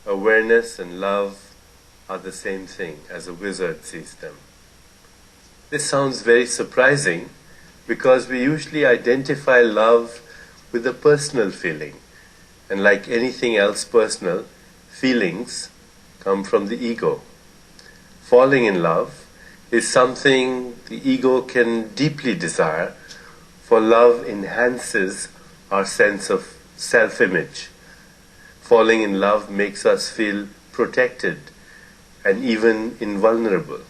awareness and love are the same thing as a wizard sees them. This sounds very surprising because we usually identify love with a personal feeling. And like anything else personal, feelings come from the ego. Falling in love is something the ego can deeply desire, for love enhances our sense of self-image. Falling in love makes us feel protected and even invulnerable.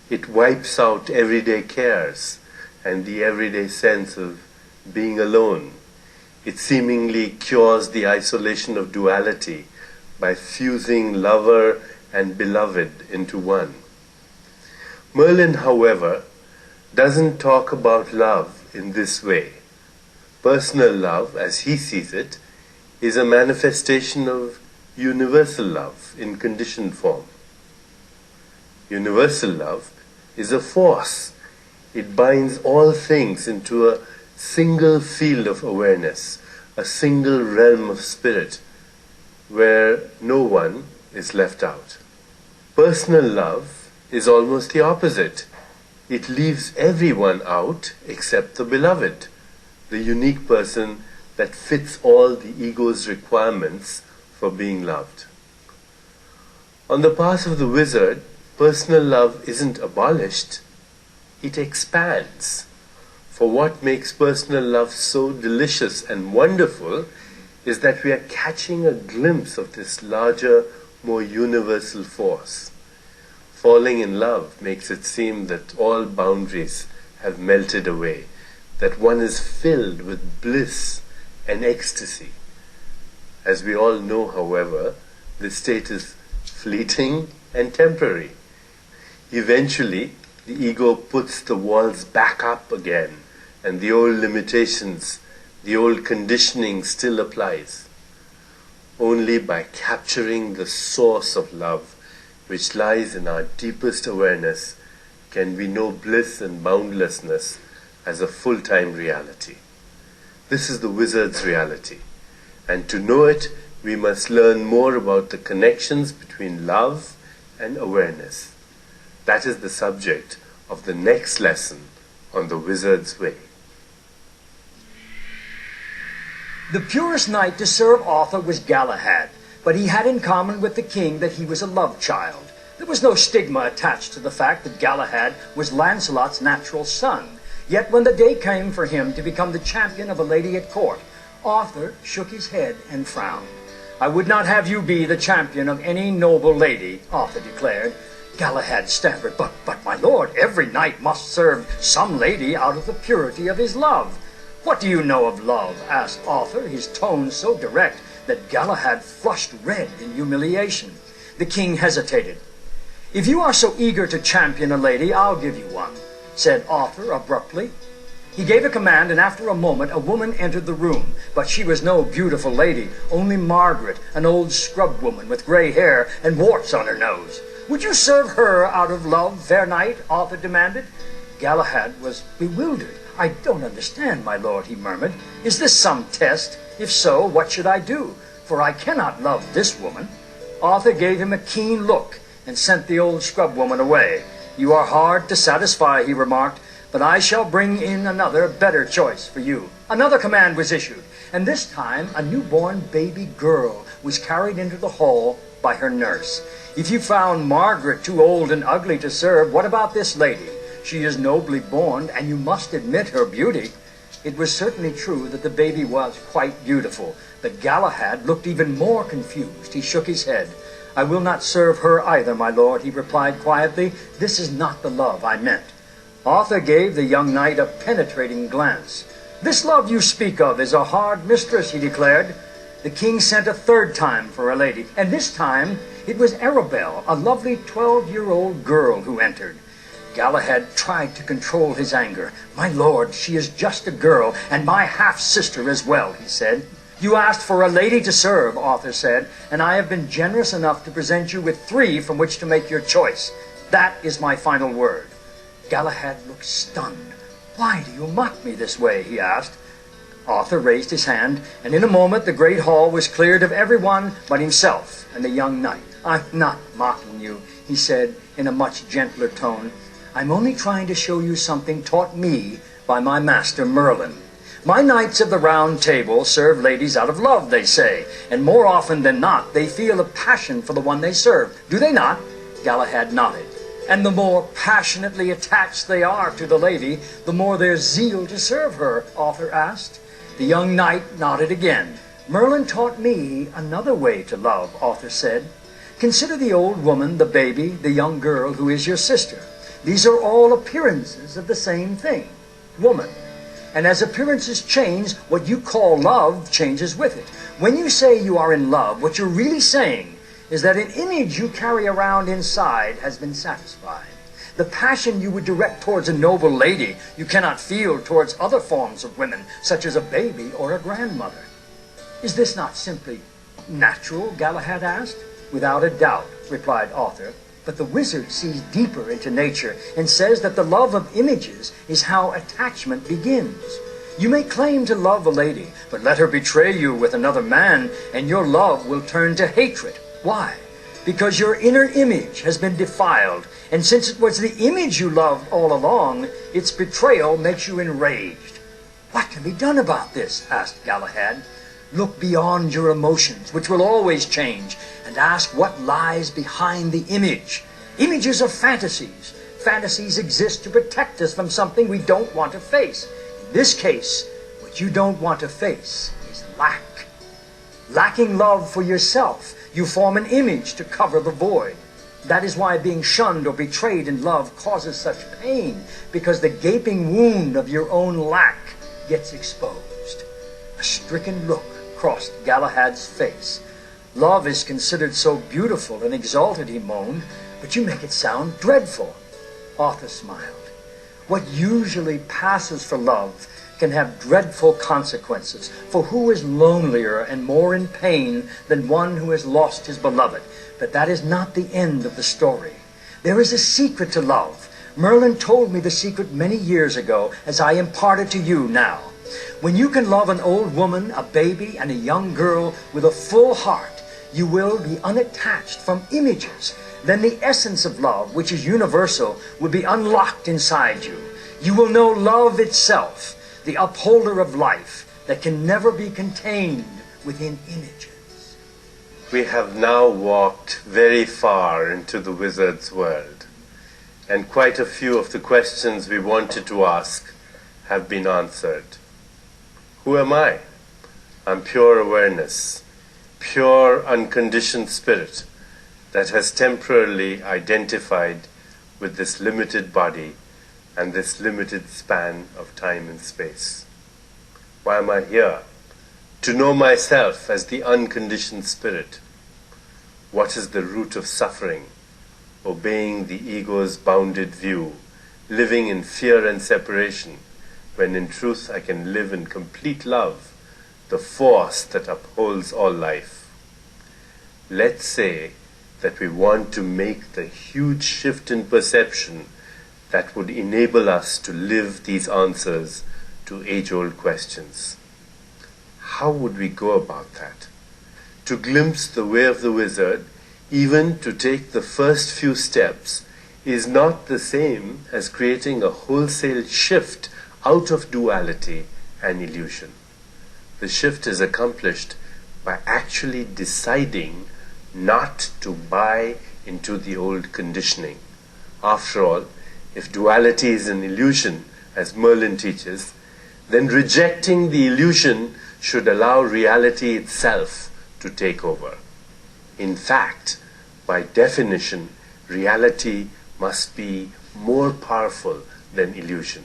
It wipes out everyday cares and the everyday sense of being alone. It seemingly cures the isolation of duality by fusing lover and beloved into one. Merlin, however, doesn't talk about love in this way. Personal love, as he sees it, is a manifestation of universal love in conditioned form. Universal love is a force. It binds all things into a single field of awareness, a single realm of spirit, where no one is left out. Personal love is almost the opposite. It leaves everyone out except the beloved, the unique person that fits all the ego's requirements for being loved. On the path of the wizard, personal love isn't abolished, it expands. For what makes personal love so delicious and wonderful is that we are catching a glimpse of this larger, more universal force. Falling in love makes it seem that all boundaries have melted away, that one is filled with bliss and ecstasy. As we all know, however, this state is fleeting and temporary. Eventually, the ego puts the walls back up again, and the old limitations, the old conditioning still applies. Only by capturing the source of love, which lies in our deepest awareness, can we know bliss and boundlessness as a full-time reality. This is the wizard's reality, and to know it, we must learn more about the connections between love and awareness. That is the subject of the next lesson on the Wizard's Way. The purest knight to serve Arthur was Galahad, but he had in common with the king that he was a love child. There was no stigma attached to the fact that Galahad was Lancelot's natural son. Yet when the day came for him to become the champion of a lady at court, Arthur shook his head and frowned. "I would not have you be the champion of any noble lady," Arthur declared. Galahad stammered, but my lord, every knight must serve some lady out of the purity of his love." "What do you know of love?" asked Arthur, his tone so direct that Galahad flushed red in humiliation. The king hesitated. "If you are so eager to champion a lady, I'll give you one," said Arthur abruptly. He gave a command, and after a moment a woman entered the room, but she was no beautiful lady, only Margaret, an old scrub woman with gray hair and warts on her nose. "Would you serve her out of love, fair knight?" Arthur demanded. Galahad was bewildered. "I don't understand, my lord," he murmured. "Is this some test? If so, what should I do? For I cannot love this woman." Arthur gave him a keen look and sent the old scrub woman away. "You are hard to satisfy," he remarked, "but I shall bring in another, better choice for you." Another command was issued, and this time a newborn baby girl was carried into the hall by her nurse. "If you found Margaret too old and ugly to serve, what about this lady? She is nobly born, and you must admit her beauty." It was certainly true that the baby was quite beautiful, but Galahad looked even more confused. He shook his head. "I will not serve her either, my lord," he replied quietly. "This is not the love I meant." Arthur gave the young knight a penetrating glance. "This love you speak of is a hard mistress," he declared. The king sent a third time for a lady, and this time it was Arabelle, a lovely 12-year-old girl, who entered. Galahad tried to control his anger. "My lord, she is just a girl, and my half-sister as well," he said. "You asked for a lady to serve," Arthur said, "and I have been generous enough to present you with 3 from which to make your choice. That is my final word." Galahad looked stunned. "Why do you mock me this way?" he asked. Arthur raised his hand, and in a moment the great hall was cleared of everyone but himself and the young knight. "I'm not mocking you," he said in a much gentler tone. "I'm only trying to show you something taught me by my master Merlin. My knights of the Round Table serve ladies out of love, they say, and more often than not they feel a passion for the one they serve. Do they not?" Galahad nodded. "And the more passionately attached they are to the lady, the more their zeal to serve her?" Arthur asked. The young knight nodded again. "Merlin taught me another way to love," Arthur said. "Consider the old woman, the baby, the young girl who is your sister. These are all appearances of the same thing, woman. And as appearances change, what you call love changes with it. When you say you are in love, what you're really saying is that an image you carry around inside has been satisfied. The passion you would direct towards a noble lady, you cannot feel towards other forms of women, such as a baby or a grandmother." "Is this not simply natural?" Galahad asked. "Without a doubt," replied Arthur. "But the wizard sees deeper into nature and says that the love of images is how attachment begins. You may claim to love a lady, but let her betray you with another man, and your love will turn to hatred. Why? Because your inner image has been defiled, and since it was the image you loved all along, its betrayal makes you enraged." "What can be done about this?" asked Galahad. "Look beyond your emotions, which will always change, and ask what lies behind the image. Images are fantasies. Fantasies exist to protect us from something we don't want to face. In this case, what you don't want to face is lack. Lacking love for yourself, you form an image to cover the void. That is why being shunned or betrayed in love causes such pain, because the gaping wound of your own lack gets exposed." A stricken look crossed Galahad's face. "Love is considered so beautiful and exalted," he moaned, "but you make it sound dreadful." Arthur smiled. "What usually passes for love can have dreadful consequences, for who is lonelier and more in pain than one who has lost his beloved? But that is not the end of the story. There is a secret to love. Merlin told me the secret many years ago, as I impart it to you now. When you can love an old woman, a baby, and a young girl with a full heart, you will be unattached from images. Then the essence of love, which is universal, will be unlocked inside you. You will know love itself, the upholder of life that can never be contained within images." We have now walked very far into the wizard's world, and quite a few of the questions we wanted to ask have been answered. Who am I? I'm pure awareness, pure unconditioned spirit that has temporarily identified with this limited body and this limited span of time and space. Why am I here? To know myself as the unconditioned spirit. What is the root of suffering? Obeying the ego's bounded view, living in fear and separation, when in truth I can live in complete love, the force that upholds all life. Let's say that we want to make the huge shift in perception that would enable us to live these answers to age-old questions. How would we go about that? To glimpse the way of the wizard, even to take the first few steps, is not the same as creating a wholesale shift out of duality and illusion. The shift is accomplished by actually deciding not to buy into the old conditioning. After all, if duality is an illusion, as Merlin teaches, then rejecting the illusion should allow reality itself to take over. In fact, by definition, reality must be more powerful than illusion.